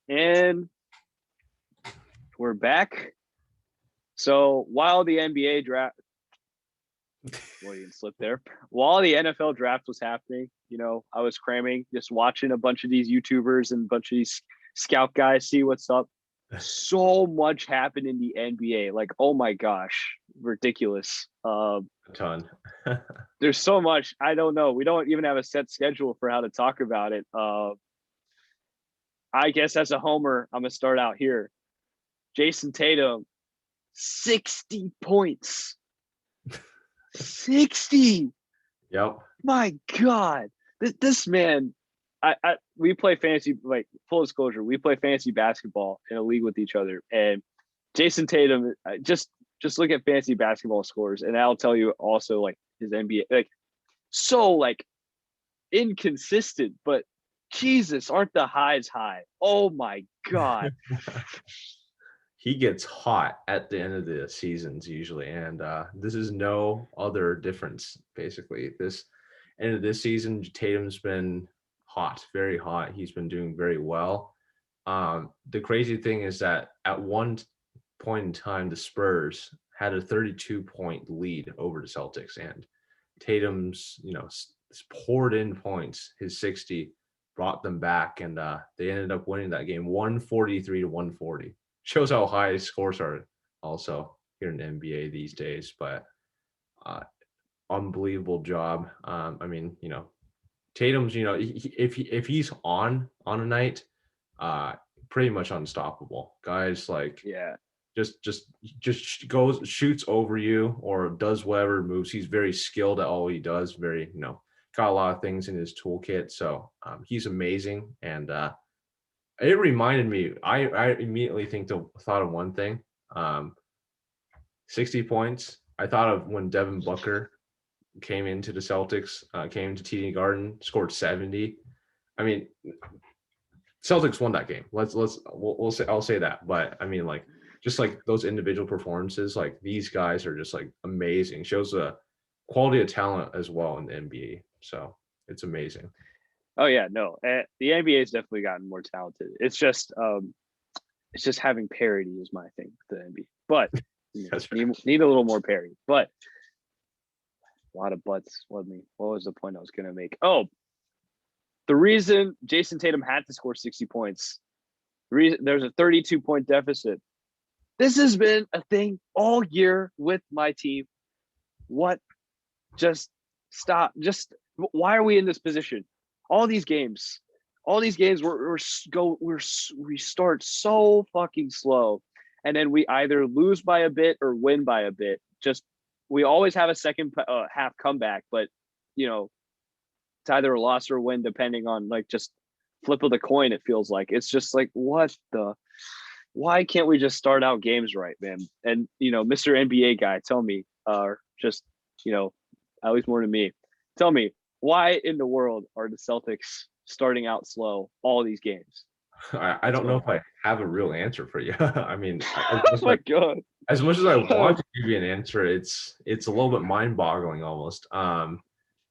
And we're back. So while the NBA draft, well, you can slip there. While the NFL draft was happening, I was cramming, just watching a bunch of these YouTubers and a bunch of these scout guys see what's up. So much happened in the NBA. Like, oh my gosh, ridiculous. A ton. There's so much. I don't know. We don't even have a set schedule for how to talk about it. I guess as a homer, I'm gonna start out here. Jason Tatum, 60 points. 60. Yep. My God. This man, we play fantasy, like full disclosure, we play fantasy basketball in a league with each other. And Jason Tatum, just look at fantasy basketball scores, and I'll tell you also like his NBA, like so like inconsistent, but Jesus, aren't the highs high? Oh my God. He gets hot at the end of the seasons usually, and this is no other difference. Basically, this end of this season, Tatum's been hot, very hot. He's been doing very well. The crazy thing is that at one point in time, the Spurs had a 32-point lead over the Celtics, and Tatum's poured in points. His 60 brought them back, and they ended up winning that game 143-140. Shows how high scores are also here in the NBA these days, but unbelievable job. Tatum's, if he's on a night, pretty much unstoppable. Guys like just goes, shoots over you or does whatever moves. He's very skilled at all he does. Very, got a lot of things in his toolkit. So he's amazing. And it reminded me, I immediately thought of one thing. 60 points. I thought of when Devin Booker came into the Celtics, came to TD Garden, scored 70. I mean, Celtics won that game. I'll say that. But I mean, like, just like those individual performances, like these guys are just like amazing. Shows the quality of talent as well in the NBA. So it's amazing. Oh yeah, no, the NBA has definitely gotten more talented. It's just having parity is my thing with the NBA, but need a little more parity. But a lot of butts. What was the point I was going to make? Oh, the reason Jason Tatum had to score 60 points, there's a 32-point deficit. This has been a thing all year with my team. What? Just stop. Just why are we in this position? All these games, we start so fucking slow, and then we either lose by a bit or win by a bit. Just we always have a second half comeback, but it's either a loss or a win depending on like just flip of the coin. It feels like it's just like why can't we just start out games right, man? And Mr. NBA guy, tell me, just at least more than me, tell me. Why in the world are the Celtics starting out slow all these games? I don't know if I have a real answer for you. I mean, oh my God. As much as I want to give you an answer, it's a little bit mind-boggling almost.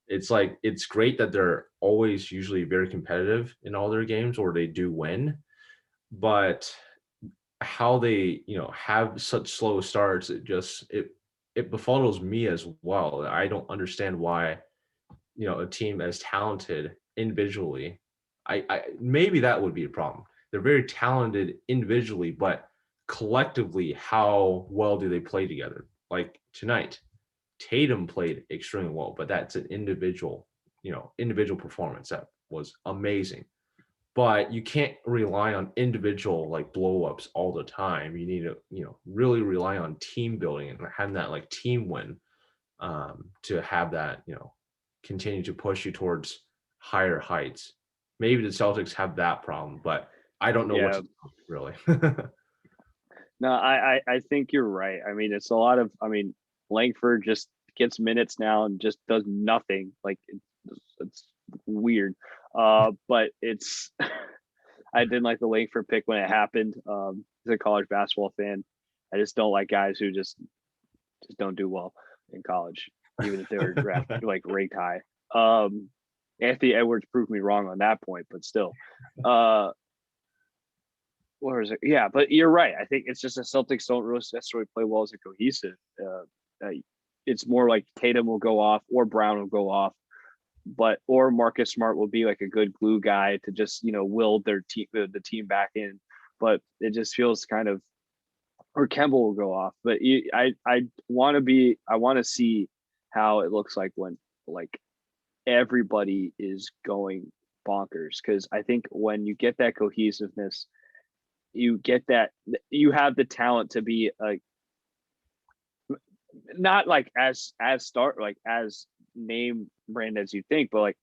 It's like it's great that they're always usually very competitive in all their games, or they do win, but how they have such slow starts, it befuddles me as well. I don't understand why a team as talented individually, I maybe that would be a problem. They're very talented individually, but collectively, how well do they play together? Like tonight, Tatum played extremely well, but that's an individual performance that was amazing. But you can't rely on individual like blow-ups all the time. You need to really rely on team building and having that like team win to have that continue to push you towards higher heights. Maybe the Celtics have that problem, but I don't know what to do, really. No, I think you're right. I mean, it's a lot of. I mean, Langford just gets minutes now and just does nothing. Like it's weird. But it's. I didn't like the Langford pick when it happened. As a college basketball fan, I just don't like guys who just don't do well in college, even if they were drafted like ranked high. Anthony Edwards proved me wrong on that point, but still. or is it? Yeah, but you're right. I think it's just the Celtics don't really necessarily play well as a cohesive. It's more like Tatum will go off or Brown will go off, or Marcus Smart will be like a good glue guy to just will their team the team back in. But it just feels kind of, or Kemba will go off. But I want to see how it looks like when like everybody is going bonkers, because I think when you get that cohesiveness, you have the talent to be like not like as name brand as you think, but like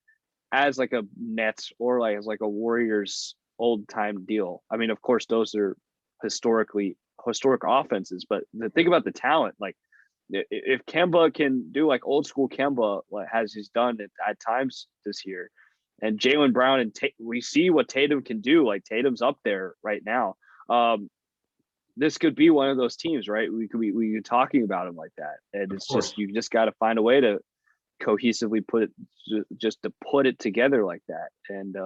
as like a Nets or like as like a Warriors old time deal. I mean, of course, those are historic offenses, but think about the talent. Like if Kemba can do like old school Kemba as he's done at times this year, and Jaylen Brown and we see what Tatum can do. Like Tatum's up there right now. This could be one of those teams, right? We could be talking about him like that, and it's just you just got to find a way to cohesively put it together like that. And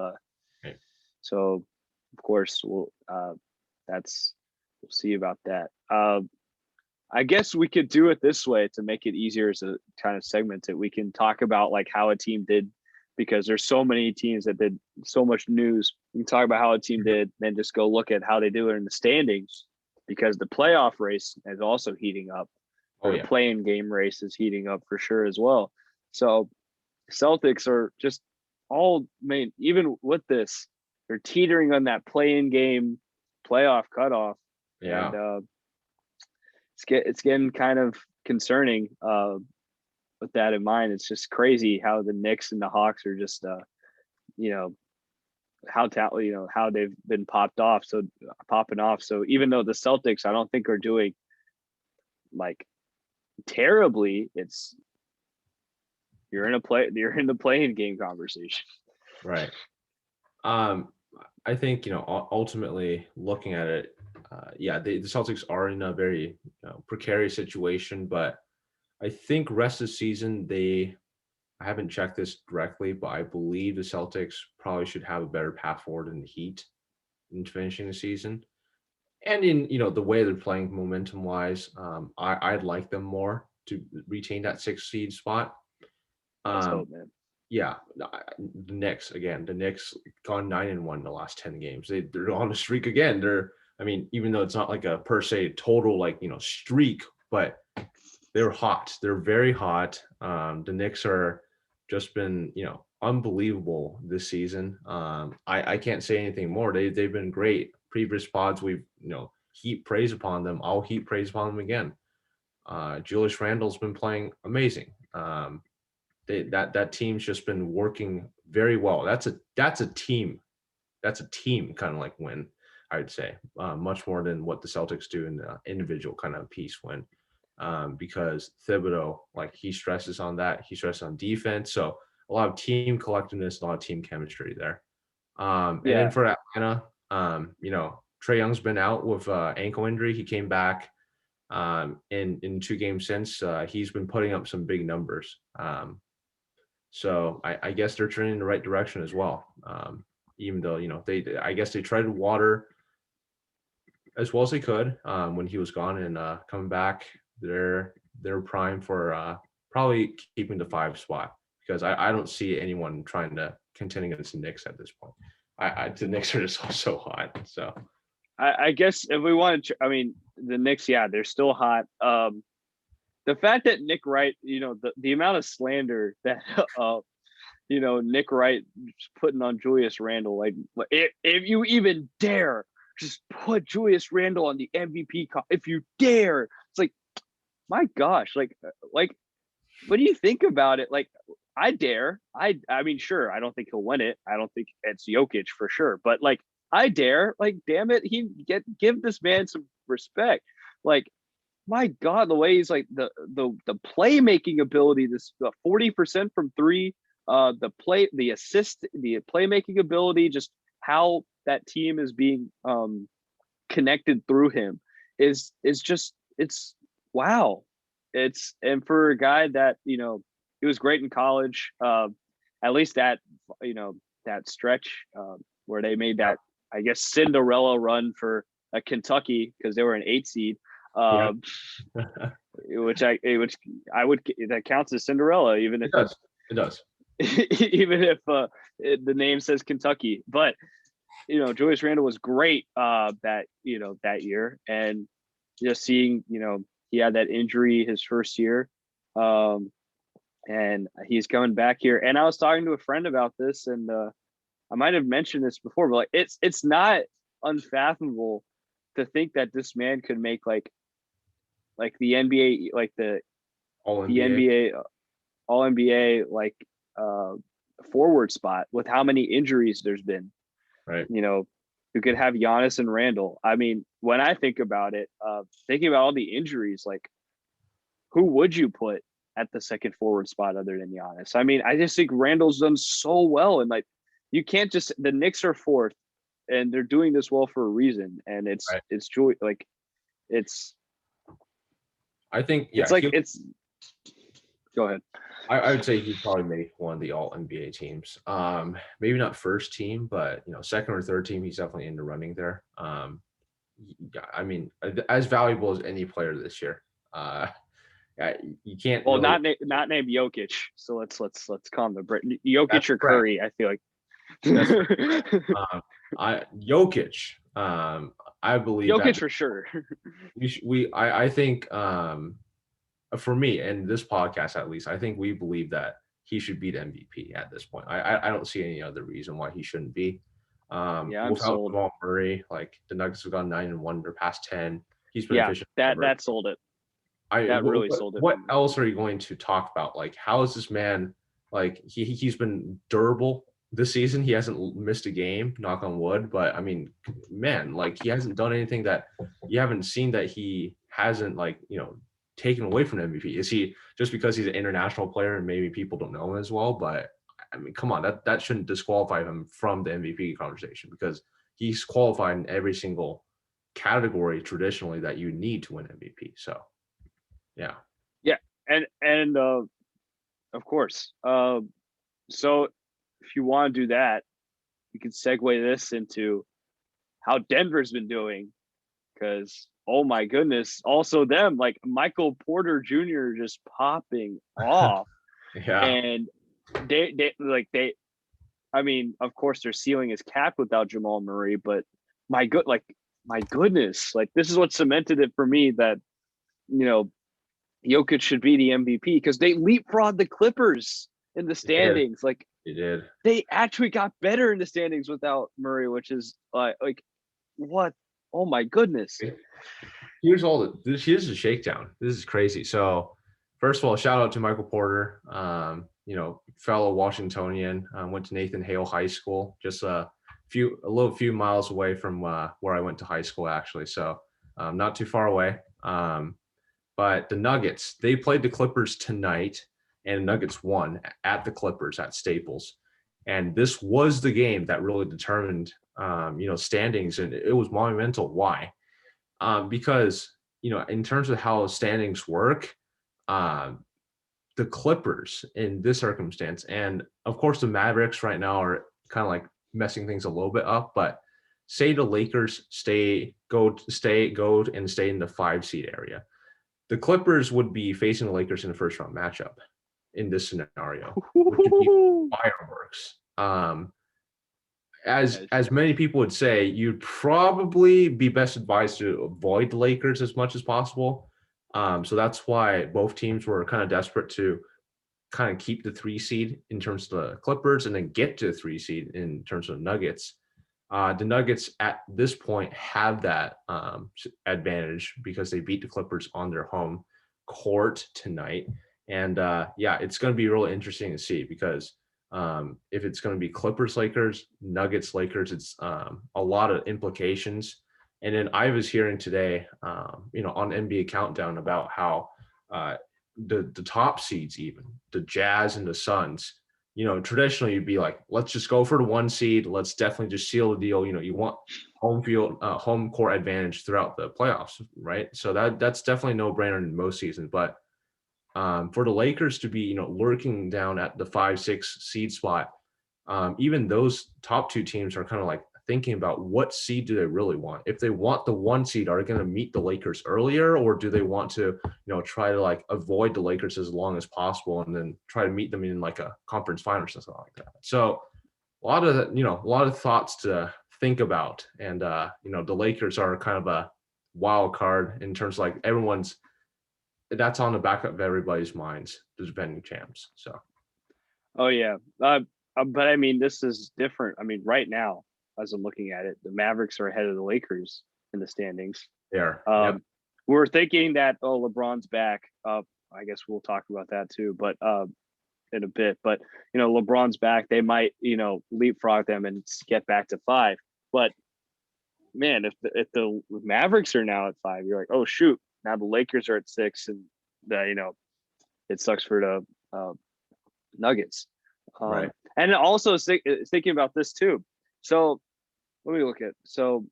so, of course, we'll see about that. I guess we could do it this way to make it easier to kind of segment it. We can talk about like how a team did, because there's so many teams that did so much news. We can talk about how a team did, then just go look at how they do it in the standings, because the playoff race is also heating up. The play-in game race is heating up for sure as well. So Celtics are just even with this, they're teetering on that play-in game playoff cutoff. Yeah. And, it's getting kind of concerning with that in mind. It's just crazy how the Knicks and the Hawks are just how they've been popping off. So even though the Celtics I don't think are doing like terribly, you're in the play-in game conversation. Right. I think ultimately looking at it, the Celtics are in a very precarious situation, but I think rest of the season I haven't checked this directly, but I believe the Celtics probably should have a better path forward in the Heat in finishing the season. And in the way they're playing momentum wise, I'd like them more to retain that 6th seed spot. Let's hope, man. Yeah, the Knicks gone 9-1 the last 10 games. They're on a streak again. Even though it's not like a per se total streak, but they're hot. They're very hot. The Knicks are just been unbelievable this season. I can't say anything more. They've been great. Previous pods we've heap praise upon them. I'll heap praise upon them again. Julius Randle's been playing amazing. That team's just been working very well. That's a team. That's a team kind of like win, I'd say, much more than what the Celtics do in the individual kind of piece win. Because Thibodeau, he stresses on that. He stresses on defense. So a lot of team collectiveness, a lot of team chemistry there. And then for Atlanta, Trae Young's been out with ankle injury. He came back in 2 games since. He's been putting up some big numbers. So I guess they're turning in the right direction as well. Even though, I guess they tried to water as well as they could when he was gone, and coming back, they're primed for probably keeping the 5 spot, because I don't see anyone trying to contend against the Knicks at this point. The Knicks are just so hot. So I guess if we want to, the Knicks, they're still hot. The fact that Nick Wright, the amount of slander that Nick Wright putting on Julius Randle, if you even dare just put Julius Randle on the MVP if you dare, it's like, my gosh, like what do you think about it? Like, I dare. I mean, sure, I don't think he'll win it. I don't think it's Jokic for sure, but I dare. Damn it, give this man some respect. My God, the way he's the playmaking ability, this 40% from 3, the assist, the playmaking ability, just how that team is being connected through him is just, it's wow. And for a guy that he was great in college, at least that that stretch where they made that I guess, Cinderella run for Kentucky because they were an 8 seed. Yeah. Which I would that counts as Cinderella, even if it does. even if the name says Kentucky. But Julius Randle was great that year, and just seeing he had that injury his first year, and he's coming back here. And I was talking to a friend about this, and I might have mentioned this before, but like it's not unfathomable to think that this man could make like the NBA, like the NBA all NBA like forward spot with how many injuries there's been. Right. You could have Giannis and Randle. I mean, when I think about it, thinking about all the injuries, like who would you put at the second forward spot other than Giannis? I mean, I just think Randle's done so well, and like you can't just the Knicks are fourth, and they're doing this well for a reason, and it's right. it's joy like it's. I think it's like it's. Go ahead. I would say he'd probably make one of the all NBA teams. Maybe not first team, but second or third team, he's definitely in the running there. I mean, as valuable as any player this year. You can't. Well, really... not named Jokic. So let's calm the break. Jokic That's or Curry, right. I feel like. Jokic. I believe Jokic for sure. I think. For me and this podcast, at least, I think we believe that he should beat MVP at this point. I don't see any other reason why he shouldn't be. I'm without sold. Jamal Murray, like the Nuggets have gone 9-1, they're past 10. He's been efficient. That sold it. Really sold it. What else are you going to talk about? Like, how is this man? Like, he's been durable this season. He hasn't missed a game, knock on wood. But I mean, man, like he hasn't done anything that you haven't seen that he hasn't taken away from MVP. Is he just because he's an international player and maybe people don't know him as well? But I mean, come on, that shouldn't disqualify him from the MVP conversation because he's qualified in every single category traditionally that you need to win MVP. So, yeah, and of course. So if you want to do that, you can segue this into how Denver's been doing because. Oh my goodness. Also them, like Michael Porter Jr. just popping off. Yeah. And they I mean, of course their ceiling is capped without Jamal Murray, but my goodness, like this is what cemented it for me that Jokic should be the MVP because they leapfrogged the Clippers in the standings. Like they did. They actually got better in the standings without Murray, which is like what? Oh my goodness. Here's the shakedown. This is crazy. So first of all, shout out to Michael Porter, fellow Washingtonian, went to Nathan Hale High School, just a few miles away from where I went to high school actually. So not too far away. But the Nuggets, they played the Clippers tonight and Nuggets won at the Clippers at Staples. And this was the game that really determined standings, and it was monumental. Why? Because in terms of how standings work, the Clippers in this circumstance, and of course the Mavericks right now are kind of like messing things a little bit up. But say the Lakers go and stay in the 5 seed area, the Clippers would be facing the Lakers in the first round matchup in this scenario, which would be fireworks. As many people would say, you'd probably be best advised to avoid the Lakers as much as possible. So that's why both teams were kind of desperate to kind of keep the 3 seed in terms of the Clippers and then get to the 3 seed in terms of Nuggets. The Nuggets at this point have that advantage because they beat the Clippers on their home court tonight. And it's going to be really interesting to see because if it's going to be Clippers, Lakers, Nuggets, Lakers, it's a lot of implications. And then I was hearing today, on NBA Countdown about how the top seeds, even the Jazz and the Suns, traditionally you'd be like, let's just go for the 1 seed. Let's definitely just seal the deal. You want home court advantage throughout the playoffs, right? So that's definitely no brainer in most seasons. But for the Lakers to be, lurking down at the 5-6 seed spot, even those top 2 teams are kind of like thinking about what seed do they really want. If they want the 1 seed, are they going to meet the Lakers earlier, or do they want to, try to like avoid the Lakers as long as possible and then try to meet them in like a conference final or something like that? So a lot of thoughts to think about. And, the Lakers are kind of a wild card in terms of like that's on the back of everybody's minds, the defending champs. So. Oh yeah. But I mean, this is different. I mean, right now, as I'm looking at it, the Mavericks are ahead of the Lakers in the standings. There. We're thinking that, LeBron's back. I guess we'll talk about that too, but in a bit. But LeBron's back. They might, leapfrog them and get back to 5. But man, if the Mavericks are now at 5, you're like, oh shoot, now the Lakers are at 6, and it sucks for the Nuggets. Right. And also thinking about this too. So let me look at. So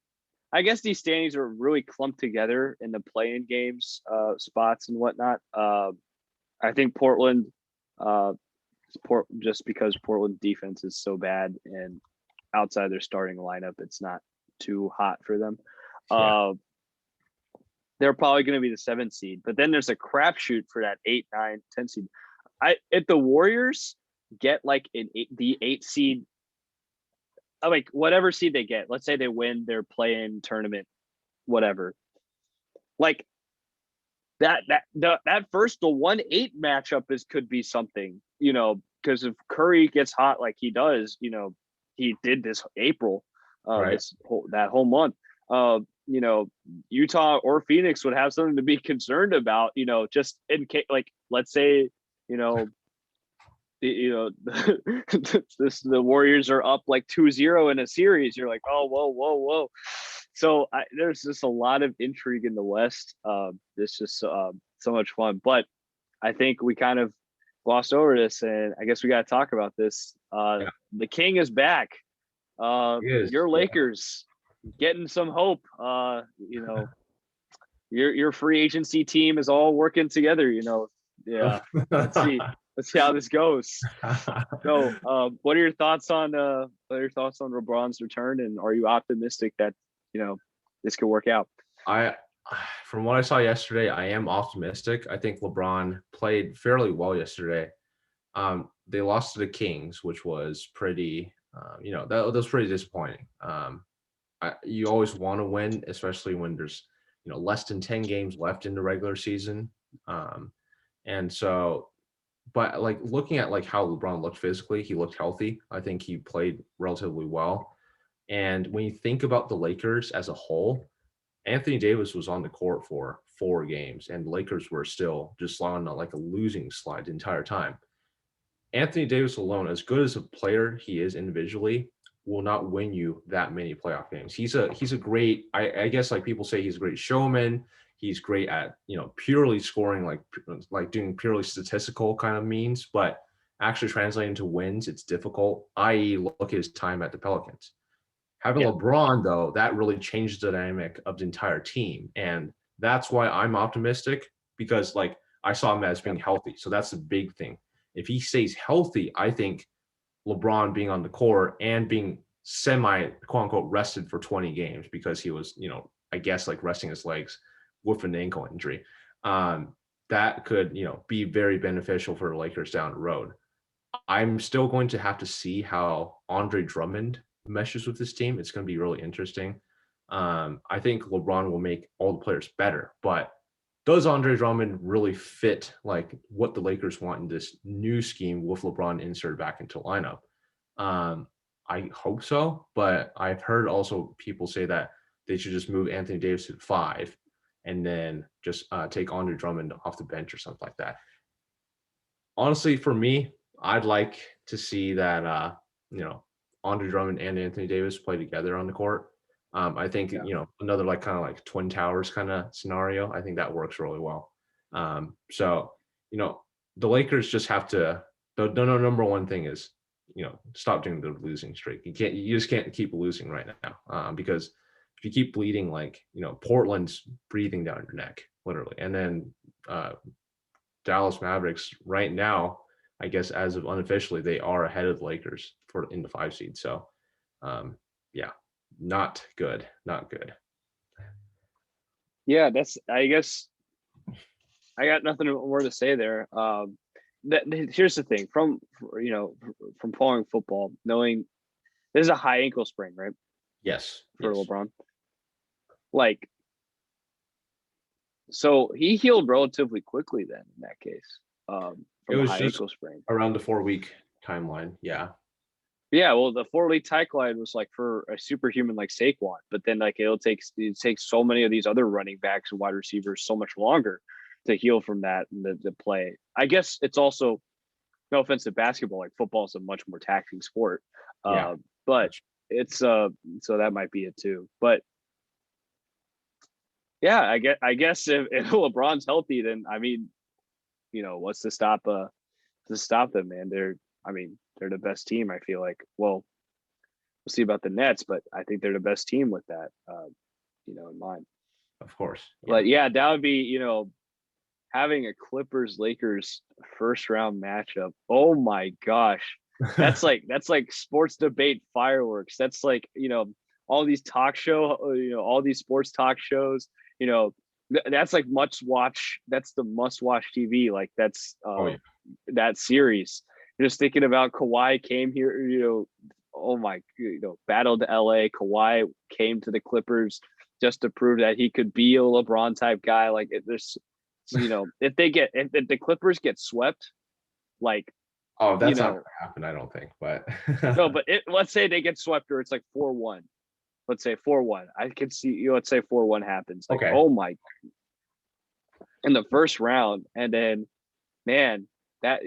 I guess these standings are really clumped together in the play-in games, spots and whatnot. I think Portland, just because Portland defense is so bad and outside their starting lineup, it's not too hot for them. Yeah. They're probably going to be the 7th seed, but then there's a crapshoot for that 8, 9, 10 seed. If the Warriors get like the 8 seed, like whatever seed they get, let's say they win their play-in tournament, whatever, like that the 1-8 matchup could be something, because if Curry gets hot like he does, he did this April, right. that whole month, Utah or Phoenix would have something to be concerned about, just in case, like let's say, the Warriors are up like 2-0 in a series. You're like, oh, whoa. So there's just a lot of intrigue in the West. It's just so much fun. But I think we kind of glossed over this, and I guess we got to talk about this. The King is back. Your Lakers getting some hope. Your free agency team is all working together. Yeah. Let's see how this goes. So, what are your thoughts on LeBron's return, and are you optimistic that this could work out? From what I saw yesterday, I am optimistic. I think LeBron played fairly well yesterday. They lost to the Kings, which was pretty, that was pretty disappointing. You always want to win, especially when there's less than 10 games left in the regular season. And so, but like looking at like how LeBron looked physically, he looked healthy. I think he played relatively well. And when you think about the Lakers as a whole, Anthony Davis was on the court for 4 games, and the Lakers were still just on like a losing slide the entire time. Anthony Davis alone, as good as a player he is individually, will not win you that many playoff games. He's a great, I guess like people say he's a great showman. He's great at, purely scoring, like doing purely statistical kind of means, but actually translating to wins, it's difficult, i.e. look at his time at the Pelicans. Having LeBron, though, that really changed the dynamic of the entire team. And that's why I'm optimistic, because like I saw him as being healthy. So that's the big thing. If he stays healthy, I think LeBron being on the court and being semi quote unquote rested for 20 games because he was, I guess like resting his legs with an ankle injury. That could, be very beneficial for the Lakers down the road. I'm still going to have to see how Andre Drummond meshes with this team. It's going to be really interesting. I think LeBron will make all the players better, but does Andre Drummond really fit like what the Lakers want in this new scheme with LeBron inserted back into lineup? I hope so, but I've heard also people say that they should just move Anthony Davis to 5 and then just take Andre Drummond off the bench or something like that. Honestly, for me, I'd like to see that, Andre Drummond and Anthony Davis play together on the court. I think, another like kind of like Twin Towers kind of scenario, I think that works really well. So, the Lakers just have to, the number one thing is, stop doing the losing streak. You just can't keep losing right now, because if you keep bleeding, like, Portland's breathing down your neck, literally. And then Dallas Mavericks right now, I guess as of unofficially, they are ahead of the Lakers in the 5 seed. So, not good. Not good. Yeah, I guess I got nothing more to say there. Here's the thing from following football, knowing this is a high ankle sprain, right? Yes. For yes. LeBron. Like, so he healed relatively quickly then in that case, It from a was high just ankle sprain. around the 4-week timeline. Yeah. Yeah, well, the 4-week timeline was like for a superhuman like Saquon, but then like it takes so many of these other running backs and wide receivers so much longer to heal from that and the play. I guess it's also no offense to basketball, like football is a much more taxing sport, Yeah. but it's so that might be it too. But yeah, I guess if LeBron's healthy, then I mean, what's to stop them, man? They're the best team. I feel like. Well, we'll see about the Nets, but I think they're the best team with that, in mind. Of course. Yeah. But yeah, that would be, having a Clippers Lakers first round matchup. Oh my gosh. That's like sports debate fireworks. That's like, all these all these sports talk shows, that's like that's the must watch TV. Like that's that series. Just thinking about Kawhi came here, oh my, battled LA. Kawhi came to the Clippers just to prove that he could be a LeBron type guy. Like there's, if the Clippers get swept, like, that's not gonna happen, I don't think. But no, but let's say they get swept or it's like 4-1. Let's say 4-1. I could see, let's say 4-1 happens. Like, oh my, in the first round, and then, man, that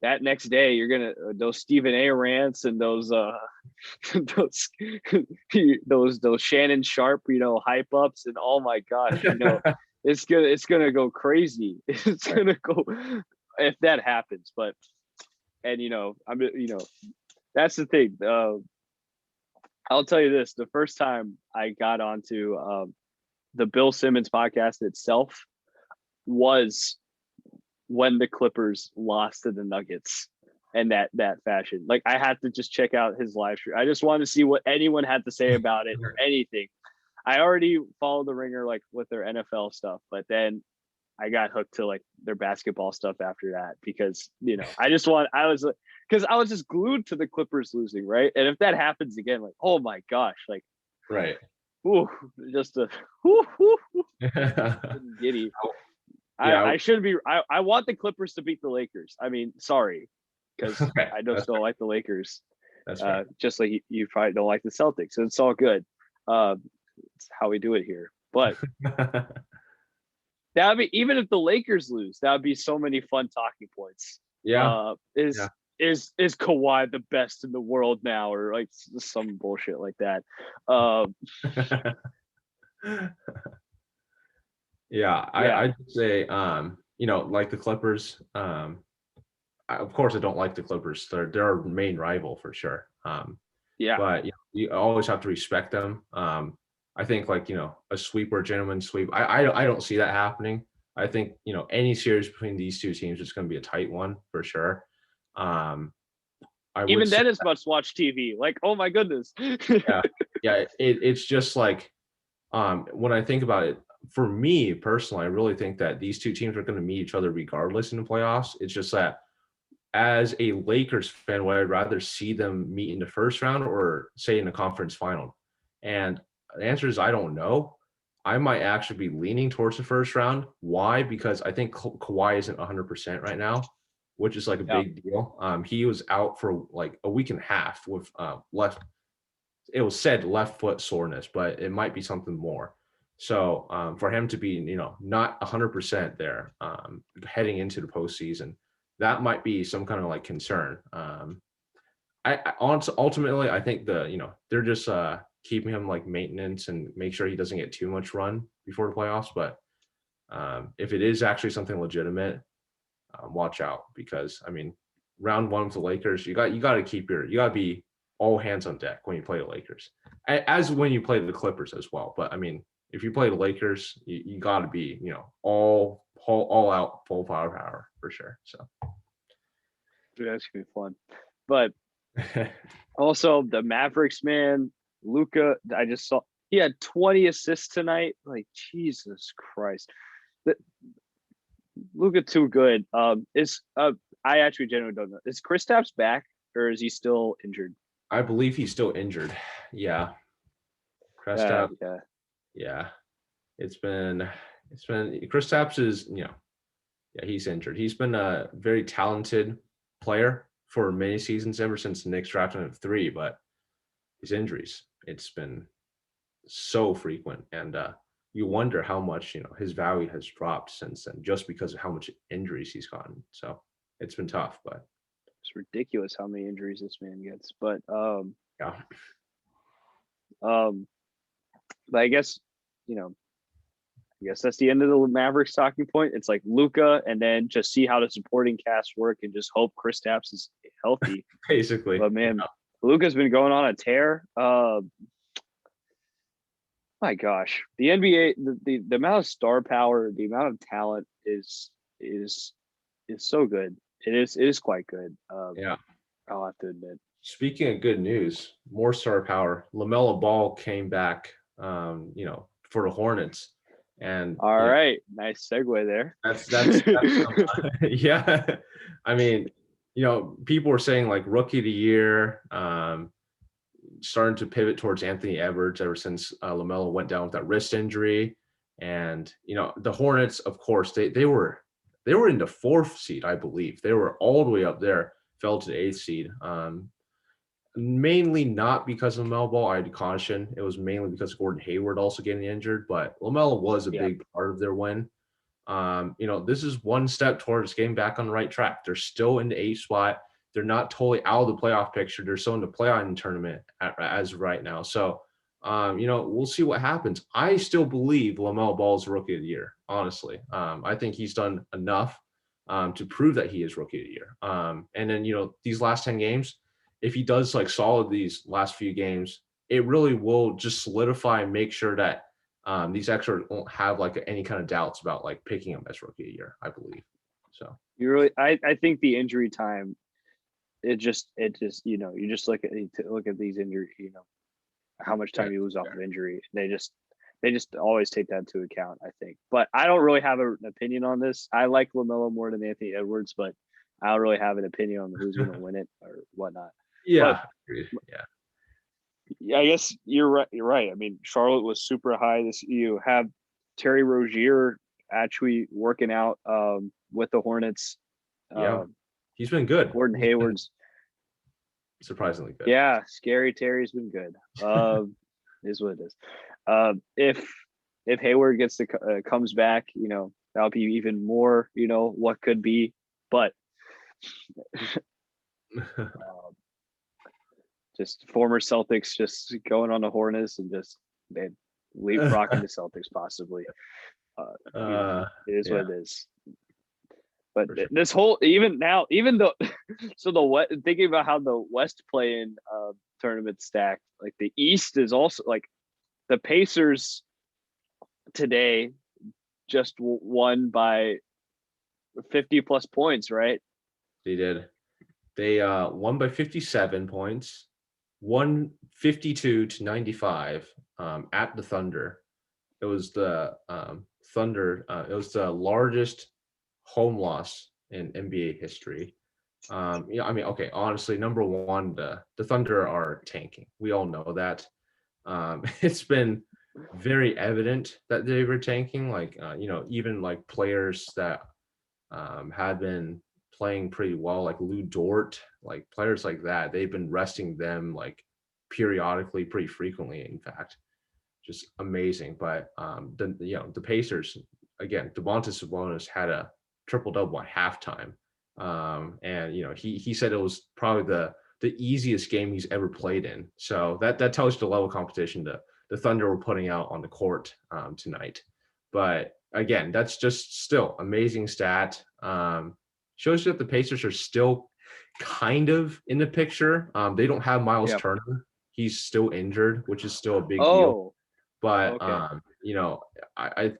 that next day you're gonna those Stephen A rants and those those Shannon Sharp hype ups, and oh my gosh, it's gonna go crazy. It's gonna go if that happens. But that's the thing. I'll tell you this: the first time I got onto the Bill Simmons podcast itself was when the Clippers lost to the Nuggets and that fashion. Like, I had to just check out his live stream. I just wanted to see what anyone had to say about it or anything. I already followed the Ringer like with their NFL stuff, but then I got hooked to like their basketball stuff after that because I was just glued to the Clippers losing, right? And if that happens again, like, oh my gosh, like, right. Ooh, just a giddy. Yeah. I shouldn't be. I want the Clippers to beat the Lakers. I mean, sorry, because I just don't like the Lakers. That's just like you probably don't like the Celtics. So it's all good. It's how we do it here. But that would be, even if the Lakers lose, that would be so many fun talking points. Yeah. Is Kawhi the best in the world now, or like some bullshit like that? Yeah, I'd say, like the Clippers. Of course, I don't like the Clippers. They're our main rival for sure. But you always have to respect them. I think like a sweep or a gentleman sweep. I don't see that happening. I think any series between these two teams is going to be a tight one for sure. Even then, is must watch TV. Like, oh my goodness. yeah. It's just like when I think about it, for me personally, I really think that these two teams are going to meet each other regardless in the playoffs. It's just that as a Lakers fan, would I rather see them meet in the first round or say in the conference final? And the answer is I don't know. I might actually be leaning towards the first round. Why? Because I think Kawhi isn't 100% right now, which is like a big deal. He was out for like a week and a half with it was said left foot soreness, but it might be something more. So for him to be, not 100% there heading into the postseason, that might be some kind of like concern. Ultimately, I think they're just keeping him like maintenance and make sure he doesn't get too much run before the playoffs. But if it is actually something legitimate, watch out, because I mean, round one with the Lakers, you got to be all hands on deck when you play the Lakers, as when you play the Clippers as well. But I mean, if you play the Lakers, you got to be, all out, full firepower for sure. So that's gonna be fun. But also the Mavericks, man, Luka, I just saw he had 20 assists tonight. Like Jesus Christ, Luka too good. I actually genuinely don't know. Is Kristaps back or is he still injured? I believe he's still injured. Yeah, Kristaps. Yeah. Yeah, it's been Kristaps is yeah, he's injured. He's been a very talented player for many seasons ever since the Knicks drafted him at 3, but his injuries, it's been so frequent, and you wonder how much his value has dropped since then, just because of how much injuries he's gotten. So it's been tough, but It's ridiculous how many injuries this man gets. But yeah, but I guess that's the end of the Mavericks talking point. It's like Luka, and then just see how the supporting cast work, and just hope Kristaps is healthy. basically. But man, Luka's been going on a tear. My gosh, the NBA, the amount of star power, the amount of talent is so good. It is quite good. Yeah, I'll have to admit. Speaking of good news, more star power. LaMelo Ball came back, for the Hornets, and All right, nice segue there. that's yeah. I mean, people were saying like rookie of the year, starting to pivot towards Anthony Edwards ever since LaMelo went down with that wrist injury, and the Hornets, of course, they were in the 4th seed, I believe. They were all the way up there, fell to the 8th seed. Mainly not because of LaMelo Ball. I had caution. It was mainly because Gordon Hayward also getting injured, but LaMelo was a big part of their win. This is one step towards getting back on the right track. They're still in the 8th spot. They're not totally out of the playoff picture. They're still in the play-in tournament as of right now. So, we'll see what happens. I still believe LaMelo Ball is rookie of the year, honestly. I think he's done enough to prove that he is rookie of the year. And then, these last 10 games, if he does like solid these last few games, it really will just solidify and make sure that these experts won't have like any kind of doubts about like picking him as rookie of the year, I believe. So I think the injury time, it just you just look at these injuries, how much time you lose off of injury. They just always take that into account, I think. But I don't really have an opinion on this. I like LaMelo more than Anthony Edwards, but I don't really have an opinion on who's going to win it or whatnot. Yeah. Yeah, I guess you're right. You're right. I mean, Charlotte was super high. You have Terry Rozier actually working out with the Hornets. He's been good. Gordon Hayward's surprisingly good. Yeah, scary Terry's been good. Is what it is. If Hayward comes back, that'll be even more. What could be, but. Just former Celtics just going on the Hornets and just leapfrogging the Celtics possibly. It is what it is. But sure. This whole even though so thinking about how the West play-in tournament stacked, like the East is also like the Pacers today just won by 50 plus points, right? They did. They won by 57 points. 152-95 at the Thunder. It was the Thunder. It was the largest home loss in NBA history. Honestly, number one, the Thunder are tanking. We all know that. It's been very evident that they were tanking. Like, even like players that had been playing pretty well, like Lou Dort, like players like that, they've been resting them like periodically, pretty frequently, in fact. Just amazing. But the Pacers, again, Domantas Sabonis had a triple-double at halftime. And he said it was probably the easiest game he's ever played in. So that tells you the level of competition the Thunder were putting out on the court tonight. But again, that's just still amazing stat. Shows you that the Pacers are still kind of in the picture. They don't have Miles Turner. He's still injured, which is still a big deal. But okay. I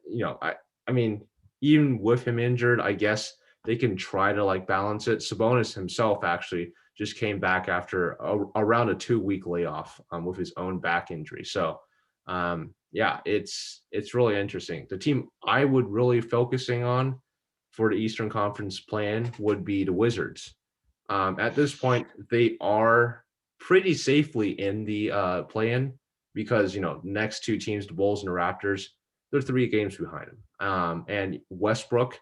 mean, even with him injured, I guess they can try to like balance it. Sabonis himself actually just came back after around a 2-week layoff with his own back injury. So yeah, it's really interesting. The team I would really focusing on for the Eastern Conference plan would be the Wizards. At this point, they are pretty safely in the play-in because, next two teams, the Bulls and the Raptors, they're 3 games behind them. And Westbrook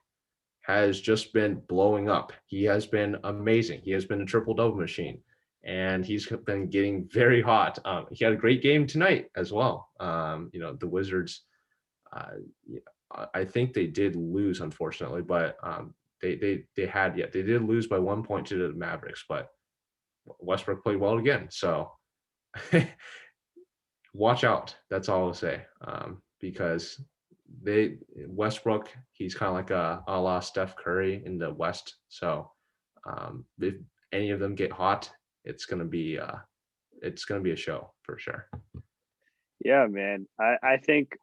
has just been blowing up. He has been amazing. He has been a triple-double machine, and he's been getting very hot. He had a great game tonight as well. The Wizards, I think they did lose, unfortunately, but they did lose by 1 point to the Mavericks, but Westbrook played well again. So watch out. That's all I'll say. Because Westbrook, he's kind of like a la Steph Curry in the West. So if any of them get hot, it's gonna be a show for sure. Yeah, man. I think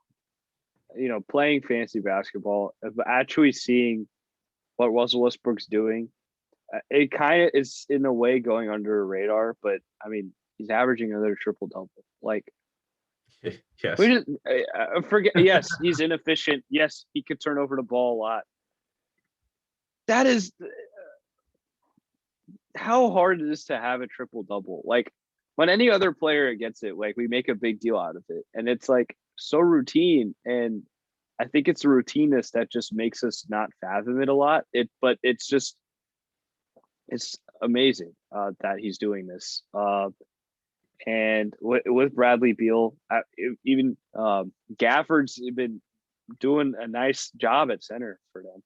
playing fantasy basketball, actually seeing what Russell Westbrook's doing, it kind of is in a way going under a radar. But I mean, he's averaging another triple double. Like, yes, we just forget. Yes, he's inefficient. Yes, he could turn over the ball a lot. That is how hard it is to have a triple double. Like, when any other player gets it, like, we make a big deal out of it, and it's like so routine. And I think it's the routineness that just makes us not fathom it a lot. But it's amazing that he's doing this. And with Bradley Beal, even Gafford's been doing a nice job at center for them.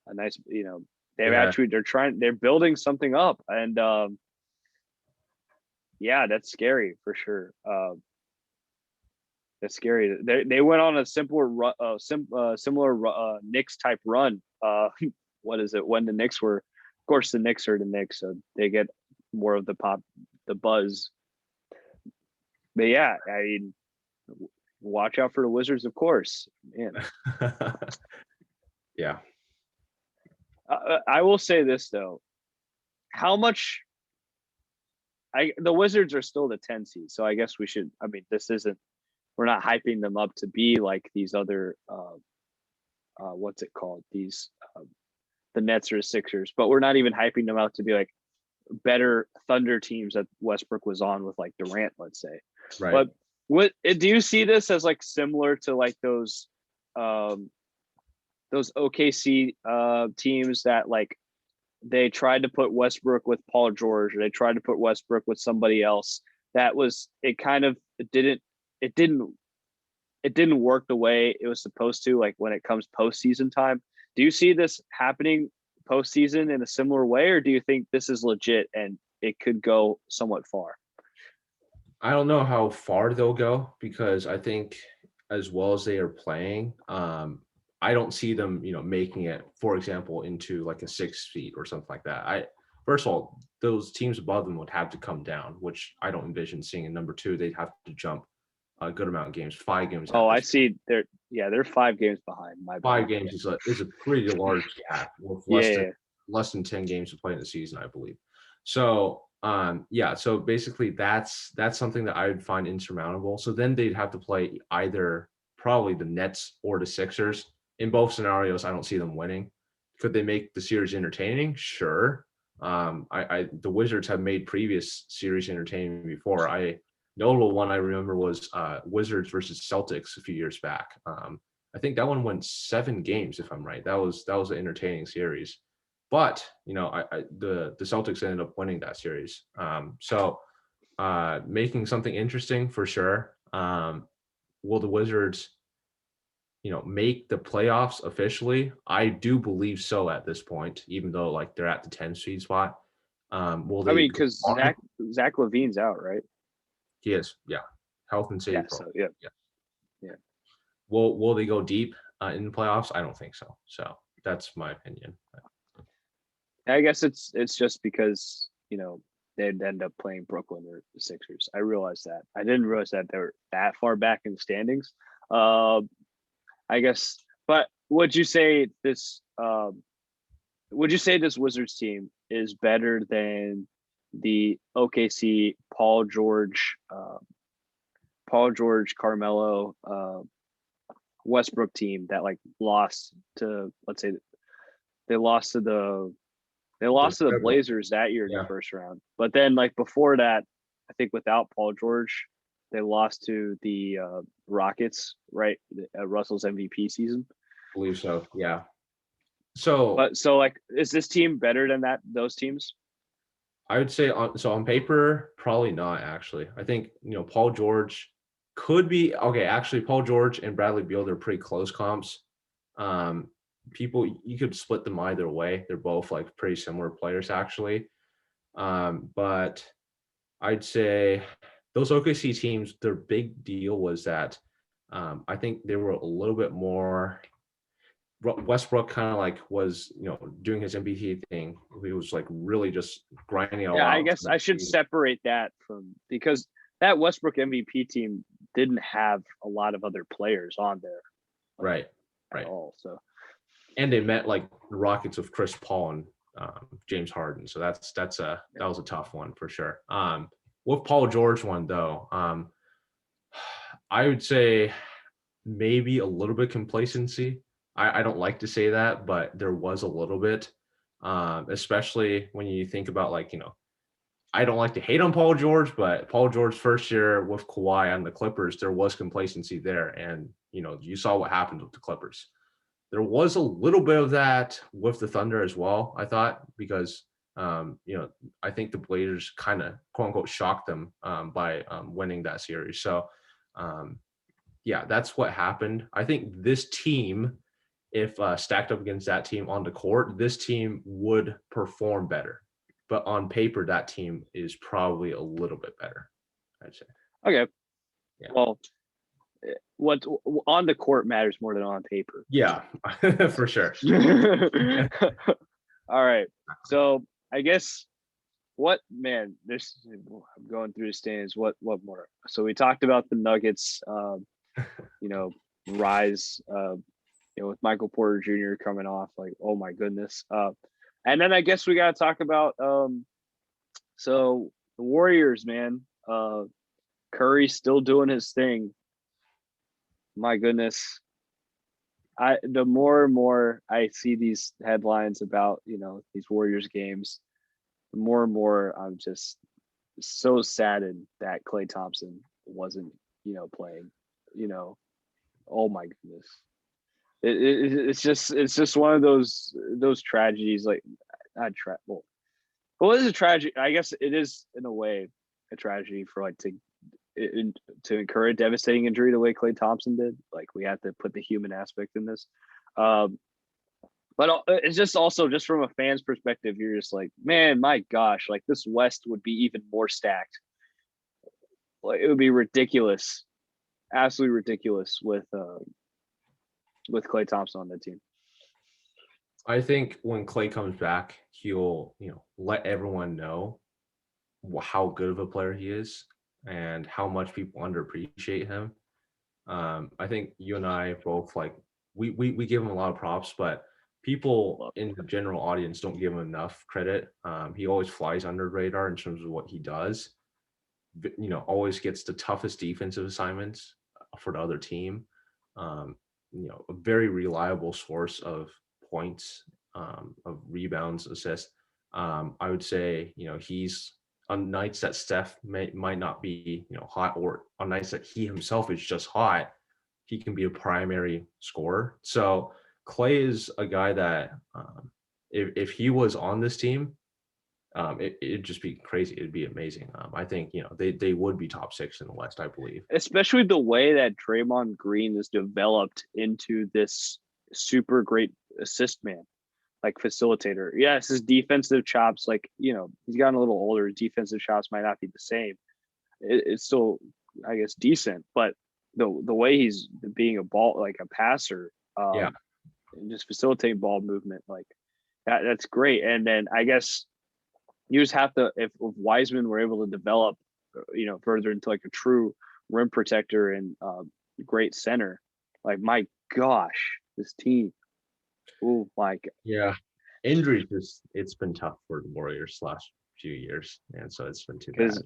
A nice, they're building something up, and yeah, that's scary for sure. That's scary. They went on a similar Knicks type run. What is it? When the Knicks were, of course, the Knicks are the Knicks, so they get more of the buzz. But yeah, I mean, watch out for the Wizards, of course. Man. Yeah. I will say this though: how much? The Wizards are still the 10 seed, so I guess we should. I mean, we're not hyping them up to be like these other. What's it called? These the Nets or the Sixers, but we're not even hyping them out to be like better Thunder teams that Westbrook was on with, like Durant, let's say. Right. But do you see this as like similar to like those OKC teams that like they tried to put Westbrook with Paul George, or they tried to put Westbrook with somebody else? It didn't work the way it was supposed to, like when it comes postseason time. Do you see this happening postseason in a similar way, or do you think this is legit and it could go somewhat far? I don't know how far they'll go, because I think as well as they are playing, I don't see them, making it, for example, into like a 6 seed or something like that. First of all, those teams above them would have to come down, which I don't envision seeing. And number 2, they'd have to jump a good amount of games, 5 games. Oh, I see. They're 5 games behind. 5 games is a pretty large gap with less than 10 games to play in the season, I believe. So so basically that's something that I would find insurmountable. So then they'd have to play either probably the Nets or the Sixers. In both scenarios, I don't see them winning. Could they make the series entertaining? Sure. The Wizards have made previous series entertaining before. Notable one I remember was Wizards versus Celtics a few years back. I think that one went 7 games, if I'm right. That was an entertaining series. But the Celtics ended up winning that series. So making something interesting for sure. Will the Wizards, make the playoffs officially? I do believe so at this point, even though like they're at the 10 seed spot. Will they? I mean, because Zach LaVine's out, right? He is, yeah. Health and safety. Yeah, so, yeah. Will they go deep in the playoffs? I don't think so. So that's my opinion. I guess it's just because they'd end up playing Brooklyn or the Sixers. I realized that. I didn't realize that they were that far back in the standings. I guess, but would you say this Wizards team is better than the OKC Paul George, Carmelo, Westbrook team that like lost to, let's say they lost to the Blazers that year in the first round. But then like before that, I think without Paul George, they lost to the Rockets, right? Russell's MVP season. I believe so. Yeah. So like, is this team better than those teams? I would say on paper, probably not actually. I think, Paul George could be okay. Actually, Paul George and Bradley Beal, they're pretty close comps. You could split them either way. They're both like pretty similar players actually. But I'd say those OKC teams, their big deal was that I think they were a little bit more. Westbrook kind of like was, doing his MVP thing. He was like really just grinding out. Yeah, I guess I should separate that from, because that Westbrook MVP team didn't have a lot of other players on there. Right. At all. So. And they met like the Rockets with Chris Paul and James Harden. So that was a tough one for sure. With Paul George one though, I would say maybe a little bit complacency. I don't like to say that, but there was a little bit, especially when you think about like, I don't like to hate on Paul George, but Paul George first year with Kawhi on the Clippers, there was complacency there. And, you saw what happened with the Clippers. There was a little bit of that with the Thunder as well, I thought, because, I think the Blazers kind of quote unquote shocked them by winning that series. So, yeah, that's what happened. I think this team, if stacked up against that team on the court, this team would perform better. But on paper, that team is probably a little bit better, I'd say. Okay. Yeah. Well, what on the court matters more than on paper. Yeah, for sure. All right. So I guess I'm going through the standings. What more? So we talked about the Nuggets, rise, with Michael Porter Jr. coming off, like, oh my goodness. And then I guess we got to talk about, so the Warriors, man, Curry still doing his thing. My goodness. The more and more I see these headlines about, these Warriors games, the more and more I'm just so saddened that Klay Thompson wasn't, playing, oh my goodness. It's just one of those tragedies, like not well, it is a tragedy. I guess it is in a way a tragedy for like to incur a devastating injury the way Klay Thompson did. Like, we have to put the human aspect in this. But it's just also just from a fan's perspective, you're just like, man, my gosh, like this West would be even more stacked. Like, it would be ridiculous, absolutely ridiculous with Klay Thompson on that team. I think when Klay comes back, he'll, let everyone know how good of a player he is and how much people underappreciate him. I think you and I both, like, we give him a lot of props, but people in the general audience don't give him enough credit. He always flies under the radar in terms of what he does. Always gets the toughest defensive assignments for the other team. A very reliable source of points, of rebounds, assists. I would say, he's on nights that Steph might not be, hot, or on nights that he himself is just hot, he can be a primary scorer. So Klay is a guy that if he was on this team, it'd just be crazy. It'd be amazing. I think, they would be top 6 in the West, I believe. Especially the way that Draymond Green is developed into this super great assist man, like facilitator. Yes, his defensive chops, like, he's gotten a little older. His defensive chops might not be the same. It's still, I guess, decent, but the way he's being a passer, and just facilitating ball movement, like that's great. And then I guess you just have to, if Wiseman were able to develop, further into like a true rim protector and great center, like, my gosh, this team. Oh my God. Yeah. Injuries, it's been tough for the Warriors few years, and so it's been too bad. Because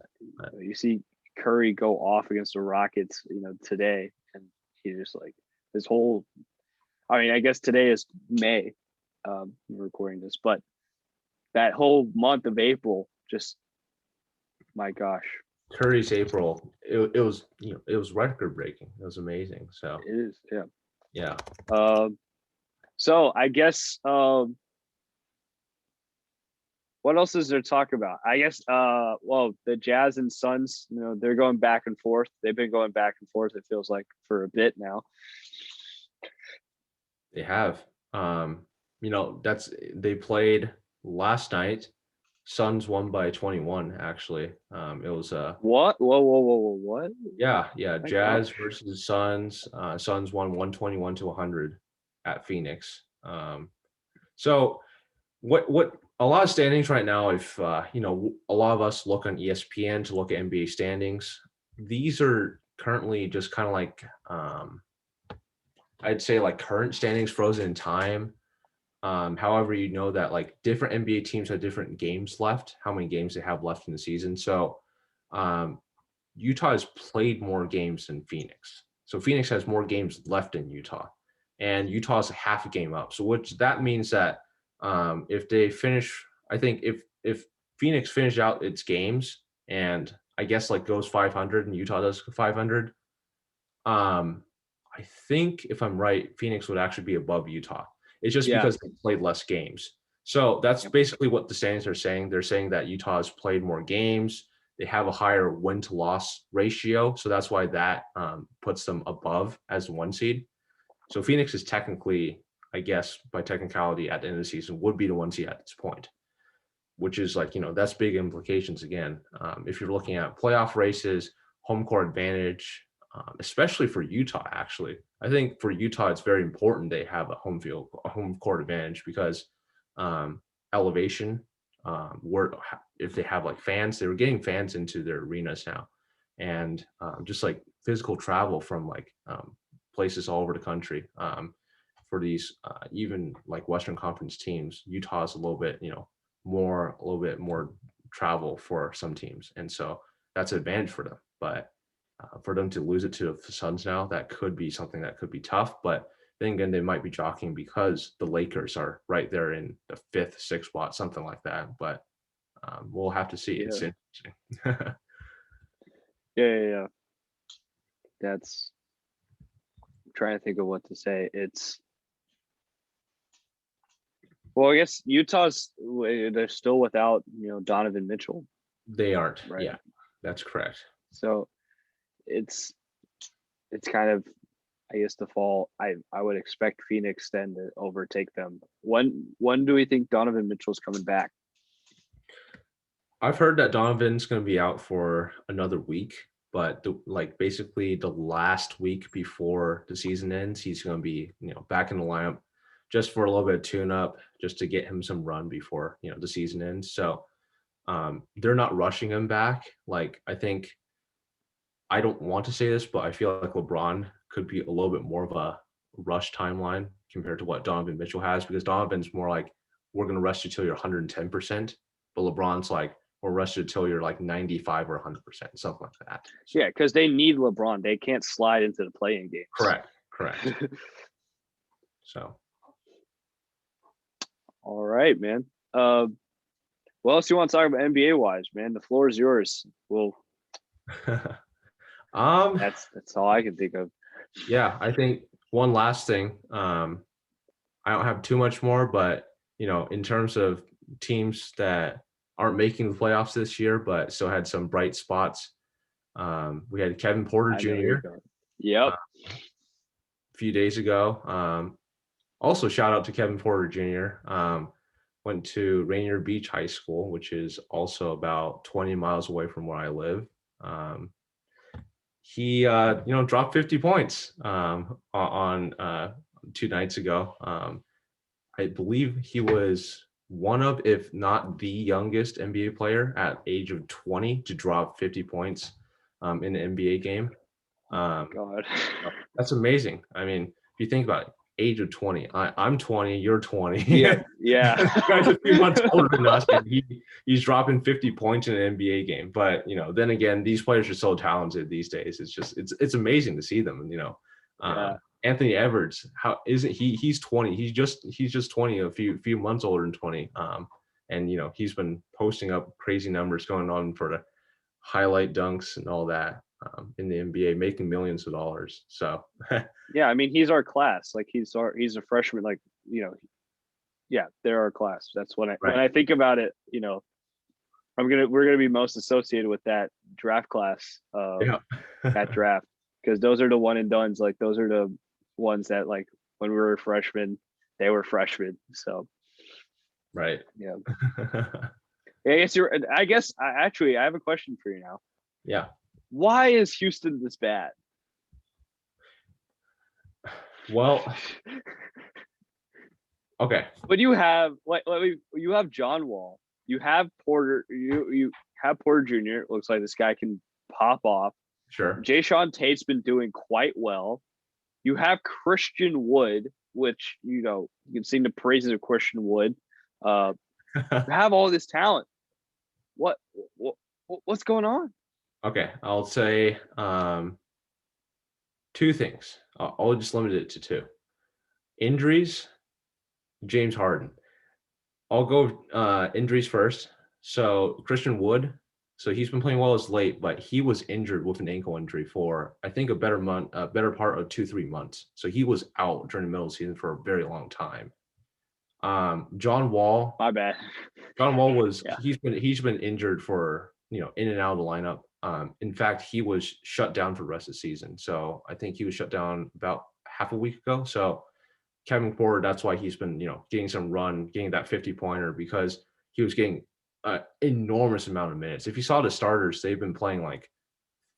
you see Curry go off against the Rockets, today, and he just like this whole. I mean, I guess today is May, we're recording this, but that whole month of April, just my gosh, Curry's April, it was it was record breaking. It was amazing. So it is, yeah. Yeah. So I guess what else is there to talk about? I guess well, the Jazz and Suns, they're going back and forth. They've been going back and forth, it feels like, for a bit now. They have. They played last night. Suns won by 21, actually. It was what? Whoa, what? Yeah. Jazz versus Suns. Suns won 121-100 at Phoenix. So what a lot of standings right now, if a lot of us look on ESPN to look at NBA standings, these are currently just kind of like I'd say like current standings frozen in time. However, that like different NBA teams have different games left, how many games they have left in the season. So Utah has played more games than Phoenix. So Phoenix has more games left in Utah, and Utah's half a game up. So that means that if they finish, I think if Phoenix finish out its games and I guess like goes 500 and Utah does 500, I think if I'm right, Phoenix would actually be above Utah. It's just because they played less games. So that's basically what the standings are saying. They're saying that Utah has played more games. They have a higher win-to-loss ratio. So that's why that puts them above as the 1 seed. So Phoenix is technically, I guess, by technicality at the end of the season, would be the 1 seed at this point, which is like, that's big implications again. If you're looking at playoff races, home court advantage, especially for Utah, actually. I think for Utah, it's very important they have a home court advantage because elevation, if they have like fans, they were getting fans into their arenas now. And just like physical travel from like places all over the country for these even like Western Conference teams, Utah is a little bit more travel for some teams. And so that's an advantage for them. But for them to lose it to the Suns now, that could be something that could be tough. But then again, they might be jockeying because the Lakers are right there in the 5th, 6th spot, something like that. But we'll have to see. Yeah. It's interesting. Yeah. That's I'm trying to think of what to say. Well, I guess they're still without, Donovan Mitchell. They aren't. Right? Yeah, that's correct. So it's kind of, I guess, the fall. I would expect Phoenix then to overtake them. When do we think Donovan Mitchell's coming back? I've heard that Donovan's going to be out for another week, but basically the last week before the season ends, he's going to be back in the lineup just for a little bit of tune-up, just to get him some run before the season ends. So they're not rushing him back. Like I don't want to say this, but I feel like LeBron could be a little bit more of a rush timeline compared to what Donovan Mitchell has, because Donovan's more like, we're going to rest you till you're 110%, but LeBron's like, we'll rest you till you're like 95 or 100%, something like that. So, yeah, because they need LeBron. They can't slide into the play-in games. Correct. So. All right, man. What else do you want to talk about NBA-wise, man? The floor is yours. Well, that's all I can think of. Yeah, I think one last thing. I don't have too much more, but in terms of teams that aren't making the playoffs this year, but still had some bright spots, we had Kevin Porter Jr. Yep. A few days ago. Also, shout out to Kevin Porter Jr. Went to Rainier Beach High School, which is also about 20 miles away from where I live. He dropped 50 points on 2 nights ago. I believe he was one of, if not the youngest NBA player at age of 20 to drop 50 points in an NBA game. God, that's amazing. I mean, if you think about it, age of 20. I'm 20, you're 20. Yeah. This guy's a few months older than us, and he's dropping 50 points in an NBA game. But then again, these players are so talented these days. It's amazing to see them. Anthony Edwards, how isn't he? He's 20. He's just 20, a few months older than 20. And he's been posting up crazy numbers going on for the highlight dunks and all that in the NBA, making millions of dollars. So yeah, I mean, he's our class. Like he's a freshman. Like yeah, they're our class. That's when I think about it. We're gonna be most associated with that draft class. That draft, because those are the one and dones. Like those are the ones that, like, when we were freshmen, they were freshmen. So right. Yeah. I have a question for you now. Yeah. Why is Houston this bad? Well, okay. But you have you have John Wall, you have Porter, you have Porter Jr. Looks like this guy can pop off. Sure. Jayshawn Tate's been doing quite well. You have Christian Wood, which you can sing the praises of Christian Wood. You have all this talent. What's going on? Okay, I'll say two things. I'll just limit it to two. Injuries, James Harden. I'll go injuries first. So Christian Wood, so he's been playing well as late, but he was injured with an ankle injury for, I think, a better part of 2-3 months. So he was out during the middle of the season for a very long time. John Wall. My bad. John Wall was he's been injured for in and out of the lineup. In fact, he was shut down for the rest of the season. So I think he was shut down about half a week ago. So Kevin Porter, that's why he's been getting some run, getting that 50-pointer, because he was getting an enormous amount of minutes. If you saw the starters, they've been playing like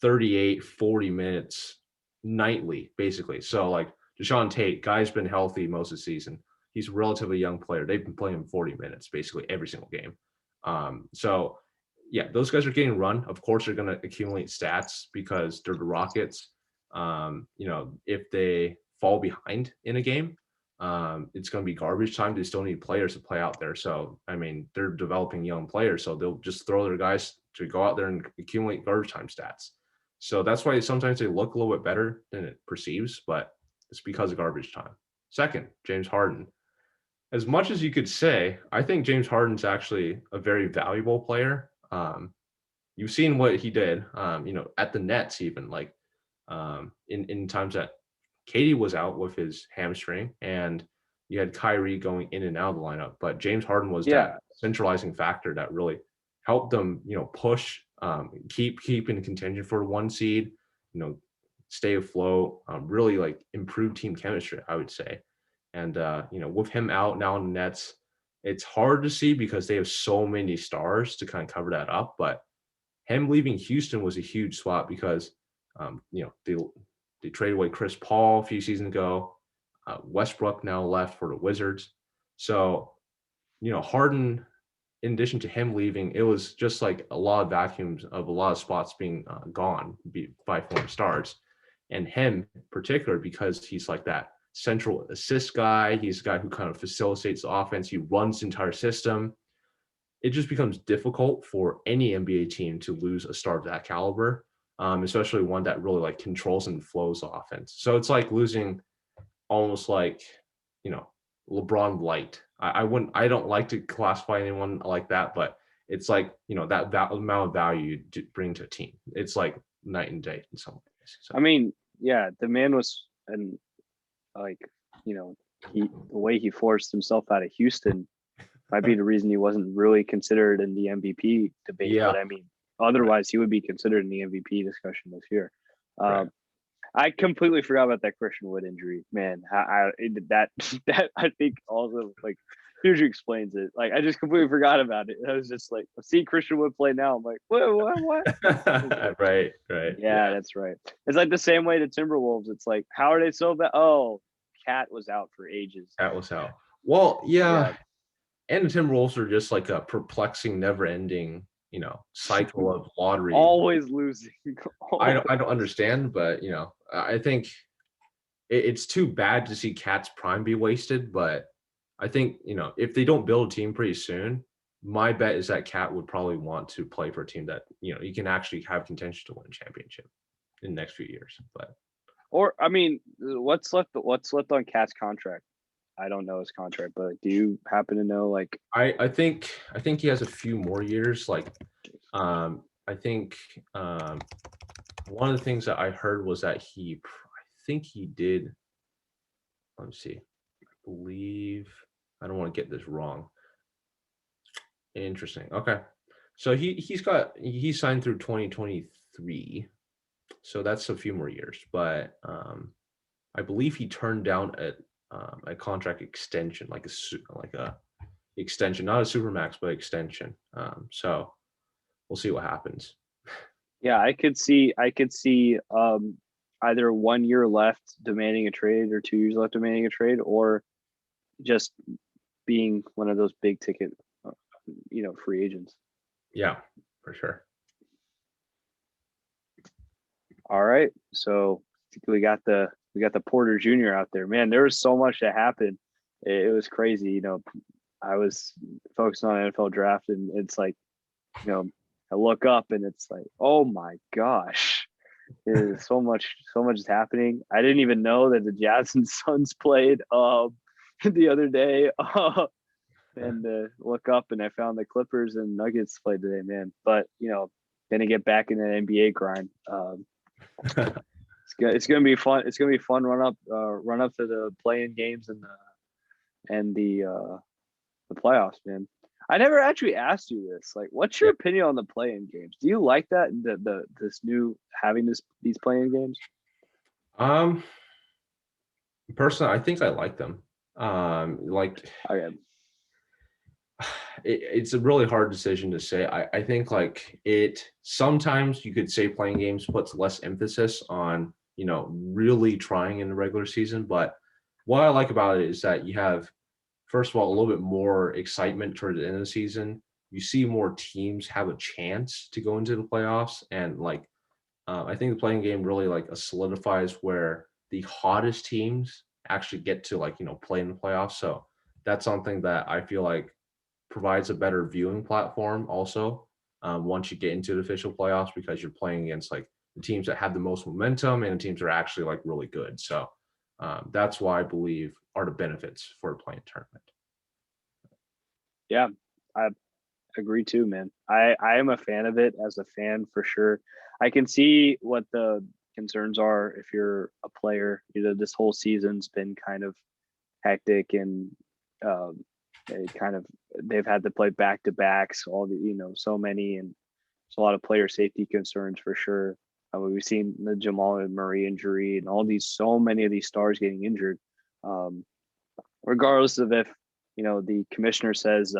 38, 40 minutes nightly, basically. So like Deshaun Tate, guy's been healthy most of the season. He's a relatively young player. They've been playing him 40 minutes basically every single game. So yeah, those guys are getting run. Of course, they're going to accumulate stats because they're the Rockets. If they fall behind in a game, it's going to be garbage time. They still need players to play out there. So, I mean, they're developing young players, so they'll just throw their guys to go out there and accumulate garbage time stats. So that's why sometimes they look a little bit better than it perceives, but it's because of garbage time. Second, James Harden. As much as you could say, I think James Harden's actually a very valuable player. You've seen what he did, at the Nets, even like in times that Katie was out with his hamstring, and you had Kyrie going in and out of the lineup. But James Harden was that centralizing factor that really helped them, push, keep in contention for 1 seed, stay afloat, really like improve team chemistry, I would say. And with him out now in the Nets, it's hard to see because they have so many stars to kind of cover that up. But him leaving Houston was a huge swap because, they traded away Chris Paul a few seasons ago. Westbrook now left for the Wizards. So, Harden, in addition to him leaving, it was just like a lot of vacuums of a lot of spots being gone by former stars. And him in particular, because he's like that central assist guy. He's a guy who kind of facilitates the offense. He runs the entire system. It just becomes difficult for any NBA team to lose a star of that caliber, especially one that really like controls and flows the offense. So it's like losing almost like, LeBron light. I don't like to classify anyone like that, but it's like, that amount of value to bring to a team. It's like night and day in some ways. So. I mean, yeah, the man was, and like, the way he forced himself out of Houston might be the reason he wasn't really considered in the MVP debate. Yeah. But I mean, otherwise he would be considered in the MVP discussion this year. Right. I completely forgot about that Christian Wood injury, man. That I think also like Future explains it. Like I just completely forgot about it. I was just like, see Christian Wood play now. I'm like, what? Right. Yeah, that's right. It's like the same way the Timberwolves. It's like, how are they so bad? Oh, Cat was out for ages. Cat was out. Well, yeah. And the Timberwolves are just like a perplexing, never-ending, cycle of lottery. Always losing. I don't understand, but I think it's too bad to see Cat's prime be wasted, but I think, if they don't build a team pretty soon, my bet is that Cat would probably want to play for a team that, you can actually have contention to win a championship in the next few years. But Or I mean, what's left on Cat's contract? I don't know his contract, but do you happen to know? Like, I think he has a few more years. Like, I think one of the things that I heard was that I think he did. Let me see. I believe I don't want to get this wrong. Interesting. Okay, so he's signed through 2023, so that's a few more years. But I believe he turned down a contract extension, like a extension, not a supermax, but extension. So we'll see what happens. yeah, I could see either 1 year left demanding a trade or 2 years left demanding a trade, or just being one of those big ticket, free agents. Yeah, for sure. All right, so we got the Porter Jr. out there. Man, there was so much that happened. It was crazy. I was focused on NFL draft, and it's like, I look up and it's like, oh my gosh, there's so much is happening. I didn't even know that the Jazz and Suns played the other day. And look up and I found the Clippers and Nuggets played today, man. But gonna get back in that NBA grind. It's gonna be fun. It's gonna be fun run up to the play-in games and the playoffs, man. I never actually asked you this. Like, what's your opinion on the play-in games? Do you like that this new having these play-in games? Personally, I think I like them. Like, Okay. It's a really hard decision to say. I think like sometimes you could say playing games puts less emphasis on, really trying in the regular season. But what I like about it is that you have, first of all, a little bit more excitement toward the end of the season. You see more teams have a chance to go into the playoffs. And like, I think the playing game really like solidifies where the hottest teams actually get to like, play in the playoffs. So that's something that I feel like provides a better viewing platform also, once you get into the official playoffs, because you're playing against like the teams that have the most momentum and the teams that are actually like really good. So that's why I believe are the benefits for a playing tournament. Yeah, I agree too, man. I am a fan of it as a fan for sure. I can see what the concerns are if you're a player. This whole season's been kind of hectic, and they've had to play back to backs, so many, and there's a lot of player safety concerns for sure. We've seen the Jamal Murray injury and so many of these stars getting injured. Regardless of if the commissioner says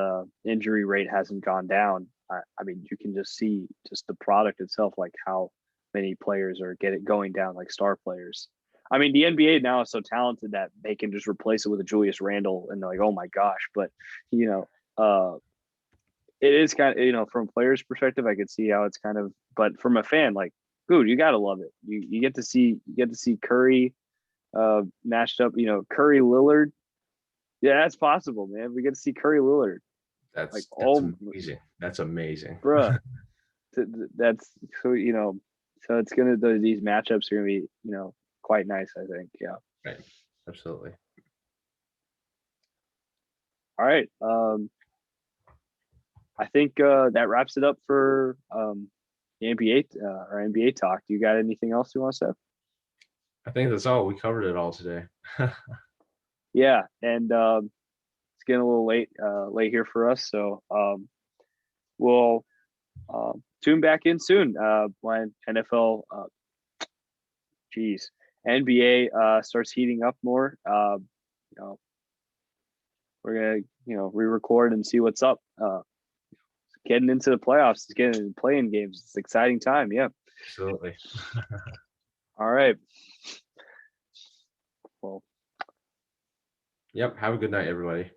injury rate hasn't gone down, I mean, you can just see just the product itself, like how many players are going down, like star players. I mean, the NBA now is so talented that they can just replace it with a Julius Randle, and they're like, oh my gosh. But it is kind of, from a player's perspective, I could see how it's kind of. But from a fan, like, dude, you gotta love it. You get to see Curry matched up. Curry Lillard. Yeah, that's possible, man. We get to see Curry Lillard. That's amazing. That's amazing, bruh. That's so So it's these matchups are gonna be quite nice, I think. Yeah. Right. Absolutely. All right. I think that wraps it up for the NBA or NBA talk. Do you got anything else you want to say? I think that's all. We covered it all today. Yeah, and it's getting a little late here for us, so we'll tune back in soon when NFL, NBA starts heating up more. We're gonna re-record and see what's up. Getting into the playoffs, getting into playing games. It's an exciting time. Yeah, absolutely. All right. Well. Yep. Have a good night, everybody.